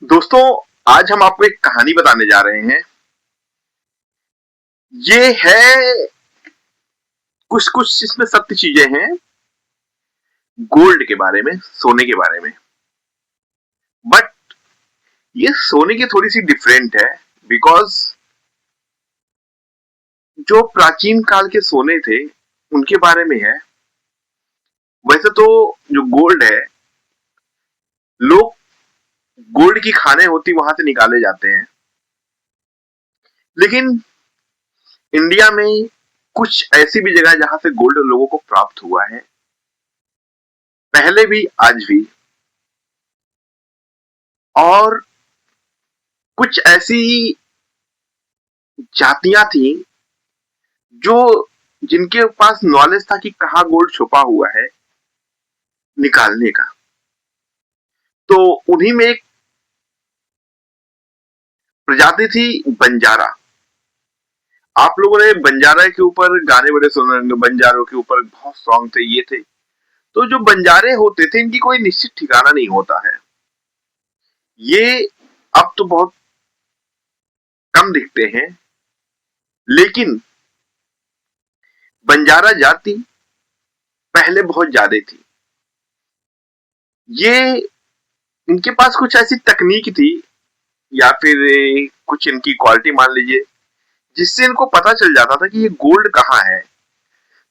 दोस्तों, आज हम आपको एक कहानी बताने जा रहे हैं। ये है कुछ कुछ इसमें सत्य चीजें हैं गोल्ड के बारे में, सोने के बारे में। बट ये सोने की थोड़ी सी डिफरेंट है, बिकॉज जो प्राचीन काल के सोने थे उनके बारे में है। वैसे तो जो गोल्ड है, लोग गोल्ड की खाने होती वहां से निकाले जाते हैं, लेकिन इंडिया में कुछ ऐसी भी जगह जहां से गोल्ड लोगों को प्राप्त हुआ है, पहले भी आज भी। और कुछ ऐसी जातियां थी जो जिनके पास नॉलेज था कि कहाँ गोल्ड छुपा हुआ है निकालने का। तो उन्हीं में एक प्रजाति थी बंजारा। आप लोगों ने बंजारा के ऊपर गाने बड़े सुने होंगे, बंजारों के ऊपर बहुत सॉन्ग थे, ये थे। तो जो बंजारे होते थे इनकी कोई निश्चित ठिकाना नहीं होता है। ये अब तो बहुत कम दिखते हैं, लेकिन बंजारा जाति पहले बहुत ज्यादा थी। ये इनके पास कुछ ऐसी तकनीक थी या फिर कुछ इनकी क्वालिटी मान लीजिए, जिससे इनको पता चल जाता था कि ये गोल्ड कहाँ है।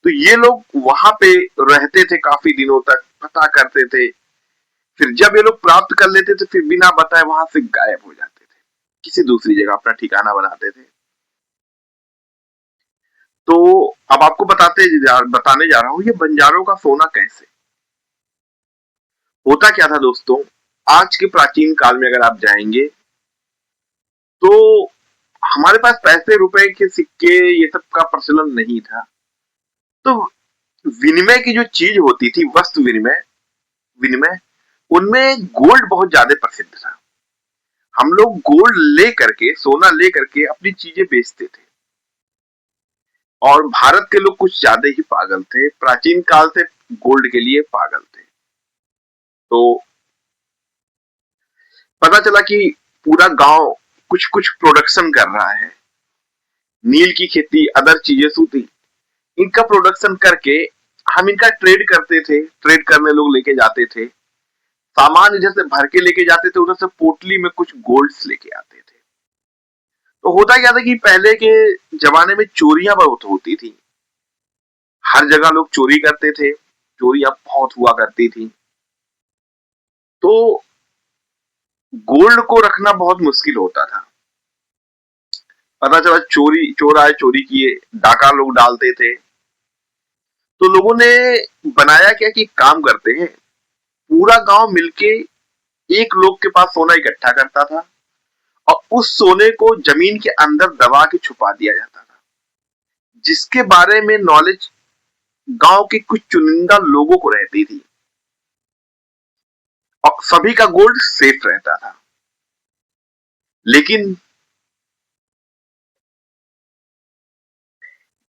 तो ये लोग वहां पे रहते थे, काफी दिनों तक पता करते थे। फिर जब ये लोग प्राप्त कर लेते थे, फिर बिना बताए वहां से गायब हो जाते थे, किसी दूसरी जगह अपना ठिकाना बनाते थे। तो अब आपको बताने जा रहा हूं ये बंजारों का सोना कैसे होता क्या था। दोस्तों, आज के प्राचीन काल में अगर आप जाएंगे तो हमारे पास पैसे रुपए के सिक्के ये सब का प्रचलन नहीं था। तो विनिमय की जो चीज होती थी, वस्तु विनिमय विनिमय उनमें गोल्ड बहुत ज्यादा प्रसिद्ध था। हम लोग गोल्ड ले करके, सोना ले करके अपनी चीजें बेचते थे। और भारत के लोग कुछ ज्यादा ही पागल थे, प्राचीन काल से गोल्ड के लिए पागल थे। तो पता चला कि पूरा गांव कुछ कुछ प्रोडक्शन कर रहा है, नील की खेती, अदर चीजें, सूती, इनका प्रोडक्शन करके हम इनका ट्रेड करते थे। ट्रेड करने लोग लेके जाते थे, सामान इधर से भर के लेके जाते थे, उधर से पोटली में कुछ गोल्ड्स लेके आते थे। तो होता क्या था कि पहले के जमाने में चोरियां बहुत होती थी, हर जगह लोग चोरी करते थे, चोरियां बहुत हुआ करती थी। तो गोल्ड को रखना बहुत मुश्किल होता था। पता चला चोर आए, चोरी किए, डाका लोग डालते थे। तो लोगों ने बनाया क्या कि काम करते हैं, पूरा गांव मिलके एक लोग के पास सोना इकट्ठा करता था और उस सोने को जमीन के अंदर दबा के छुपा दिया जाता था, जिसके बारे में नॉलेज गांव के कुछ चुनिंदा लोगों को रहती थी और सभी का गोल्ड सेफ रहता था। लेकिन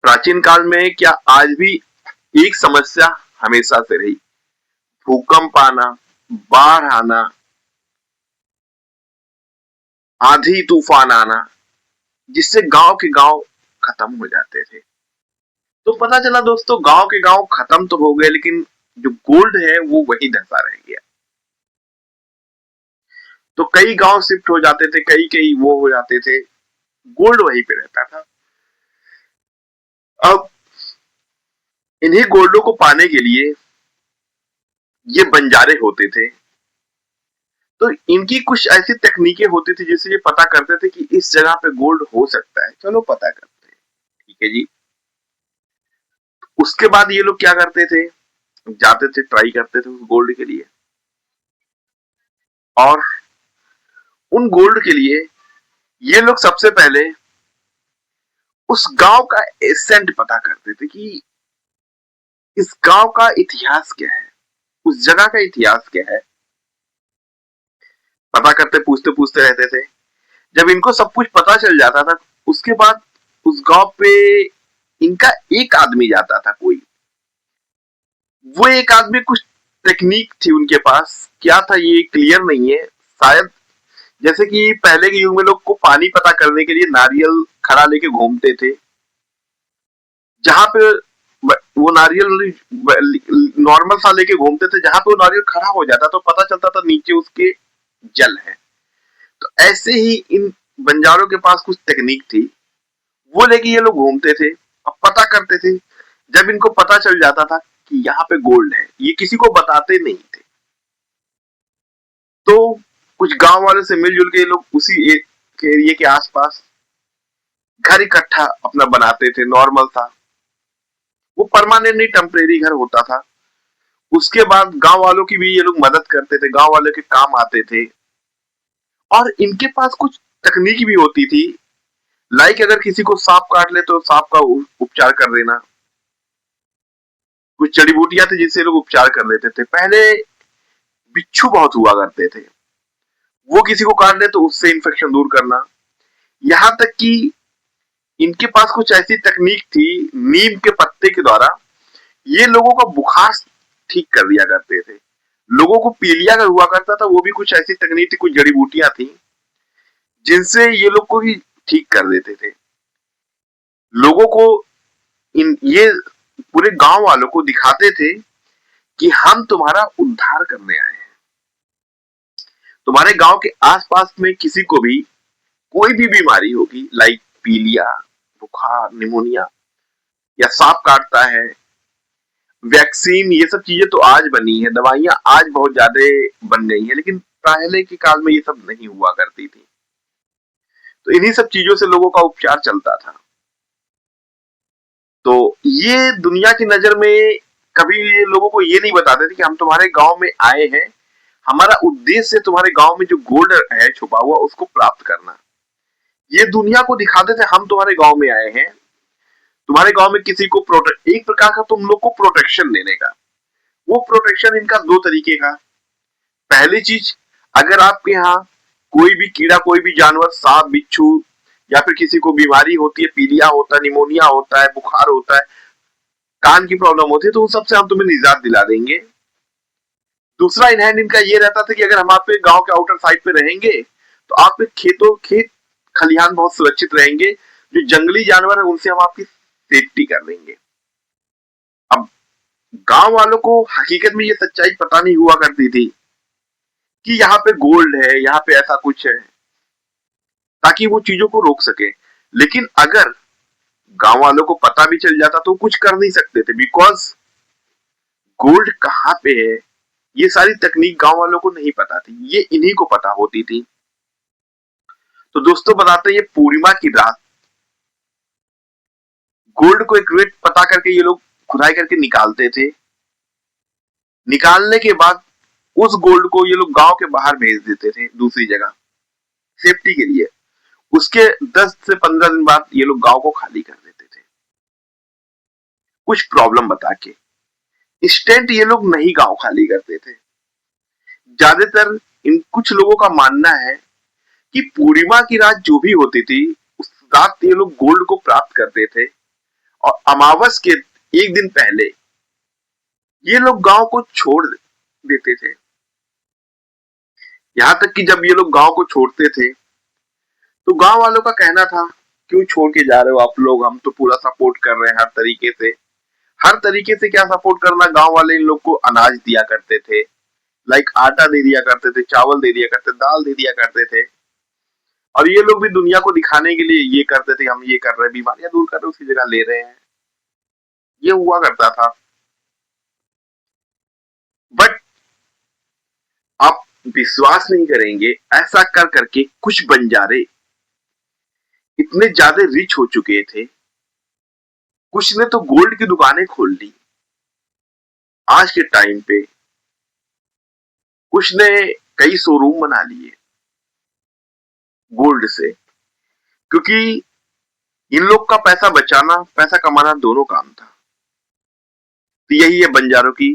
प्राचीन काल में क्या आज भी एक समस्या हमेशा से रही, भूकंप आना, बाढ़ आना, आंधी तूफान आना, जिससे गांव के गांव खत्म हो जाते थे। तो पता चला दोस्तों, गांव के गांव खत्म तो हो गए, लेकिन जो गोल्ड है वो वही धंसा रह गया। तो कई गांव शिफ्ट हो जाते थे, कई कई वो हो जाते थे, गोल्ड वहीं पे रहता था। अब इन्हीं गोल्डों को पाने के लिए ये बंजारे होते थे। तो इनकी कुछ ऐसी तकनीकें होती थी जिससे ये पता करते थे कि इस जगह पे गोल्ड हो सकता है, चलो पता करते हैं। ठीक है जी। उसके बाद ये लोग क्या करते थे, जाते थे, ट्राई करते थे उस गोल्ड के लिए। और उन गोल्ड के लिए ये लोग सबसे पहले उस गांव का एसेंट पता करते थे कि इस गांव का इतिहास क्या है, उस जगह का इतिहास क्या है। पता करते, पूछते पूछते रहते थे। जब इनको सब कुछ पता चल जाता था, उसके बाद उस गांव पे इनका एक आदमी जाता था, कोई वो एक आदमी, कुछ टेक्निक थी उनके पास, क्या था ये क्लियर नहीं है। शायद जैसे कि पहले के युग में लोग को पानी पता करने के लिए नारियल खड़ा लेके घूमते थे, जहां पे वो नारियल नॉर्मल सा लेके घूमते थे, जहां पे वो नारियल खड़ा हो जाता तो पता चलता था नीचे उसके जल है। तो ऐसे ही इन बंजारों के पास कुछ तकनीक थी, वो लेके ये लोग घूमते थे और पता करते थे। जब इनको पता चल जाता था कि यहाँ पे गोल्ड है, ये किसी को बताते नहीं थे, तो कुछ गांव वालों से मिलजुल के ये लोग उसी एरिया के आसपास घर इकट्ठा अपना बनाते थे, नॉर्मल था वो, परमानेंट नहीं, टेम्परेरी घर होता था। उसके बाद गांव वालों की भी ये लोग मदद करते थे, गांव वालों के काम आते थे। और इनके पास कुछ तकनीक भी होती थी, लाइक अगर किसी को सांप काट ले तो सांप का उपचार कर देना। कुछ जड़ी बूटियां थी जिससे लोग उपचार कर लेते थे। पहले बिच्छू बहुत हुआ करते थे, वो किसी को काट ले तो उससे इन्फेक्शन दूर करना। यहाँ तक कि इनके पास कुछ ऐसी तकनीक थी, नीम के पत्ते के द्वारा ये लोगों का बुखार ठीक कर दिया करते थे। लोगों को पीलिया अगर हुआ करता था, वो भी कुछ ऐसी तकनीक थी, कुछ जड़ी बूटियां थी जिनसे ये लोग को ही ठीक कर देते थे। लोगों को इन ये पूरे गांव वालों को दिखाते थे कि हम तुम्हारा उद्धार करने आए हैं। तुम्हारे गांव के आसपास में किसी को भी कोई भी बीमारी होगी, लाइक पीलिया, बुखार, निमोनिया या सांप काटता है, वैक्सीन, ये सब चीजें तो आज बनी है, दवाइयां आज बहुत ज्यादा बन गई हैं, लेकिन पहले के काल में ये सब नहीं हुआ करती थी। तो इन्हीं सब चीजों से लोगों का उपचार चलता था। तो ये दुनिया की नजर में कभी ये लोगों को ये नहीं बताते थे कि हम तुम्हारे गांव में आए हैं, हमारा उद्देश्य तुम्हारे गांव में जो गोल्ड है छुपा हुआ उसको प्राप्त करना। ये दुनिया को दिखाते थे हम तुम्हारे गांव में आए हैं, तुम्हारे गांव में किसी को प्रोटेक्ट, एक प्रकार का तुम लोग को प्रोटेक्शन देने का। वो प्रोटेक्शन इनका दो तरीके का। पहली चीज, अगर आपके यहाँ कोई भी कीड़ा, कोई भी जानवर, सांप, बिच्छू या फिर किसी को बीमारी होती है, पीलिया होता है, निमोनिया होता है, बुखार होता है, कान की प्रॉब्लम होती है, तो उन सबसे हम तुम्हें निजात दिला देंगे। दूसरा इन हैंड इनका ये रहता था कि अगर हम आपके गांव के आउटर साइड पे रहेंगे तो आपके खेत खलिहान बहुत सुरक्षित रहेंगे, जो जंगली जानवर है उनसे हम आपकी सेफ्टी कर देंगे। अब गांव वालों को हकीकत में ये सच्चाई पता नहीं हुआ करती थी कि यहाँ पे गोल्ड है, यहाँ पे ऐसा कुछ है, ताकि वो चीजों को रोक सके। लेकिन अगर गांव वालों को पता भी चल जाता तो कुछ कर नहीं सकते थे, बिकॉज गोल्ड कहाँ पे है ये सारी तकनीक गांव वालों को नहीं पता थी, ये इन्हीं को पता होती थी। तो दोस्तों बताते हैं, ये पूर्णिमा की रात गोल्ड को एक रेट पता करके ये लोग खुदाई करके निकालते थे। निकालने के बाद उस गोल्ड को ये लोग गांव के बाहर भेज देते थे दूसरी जगह, सेफ्टी के लिए। उसके 10 से 15 दिन बाद ये लोग गांव को खाली कर देते थे, कुछ प्रॉब्लम बता के। इंस्टेंट ये लोग नहीं गांव खाली करते थे। ज्यादातर इन कुछ लोगों का मानना है कि पूर्णिमा की रात जो भी होती थी, उस रात ये लोग गोल्ड को प्राप्त करते थे और अमावस के एक दिन पहले ये लोग गांव को छोड़ देते थे। यहां तक कि जब ये लोग गांव को छोड़ते थे तो गांव वालों का कहना था, क्यों छोड़ के जा रहे हो आप लोग, हम तो पूरा सपोर्ट कर रहे हैं हर तरीके से। हर तरीके से क्या सपोर्ट करना, गांव वाले इन लोग को अनाज दिया करते थे, लाइक आटा दे दिया करते थे, चावल दे दिया करते, दाल दे दिया करते थे। और ये लोग भी दुनिया को दिखाने के लिए ये करते थे, हम ये कर रहे हैं, बीमारियां दूर कर रहे हैं, उसकी जगह ले रहे हैं, ये हुआ करता था। बट आप विश्वास नहीं करेंगे, ऐसा कर करके कुछ बंजारे इतने ज्यादा रिच हो चुके थे, कुछ ने तो गोल्ड की दुकानें खोल ली आज के टाइम पे, कुछ ने कई शोरूम बना लिए गोल्ड से, क्योंकि इन लोग का पैसा बचाना, पैसा कमाना दोनों काम था। तो यही है बंजारों की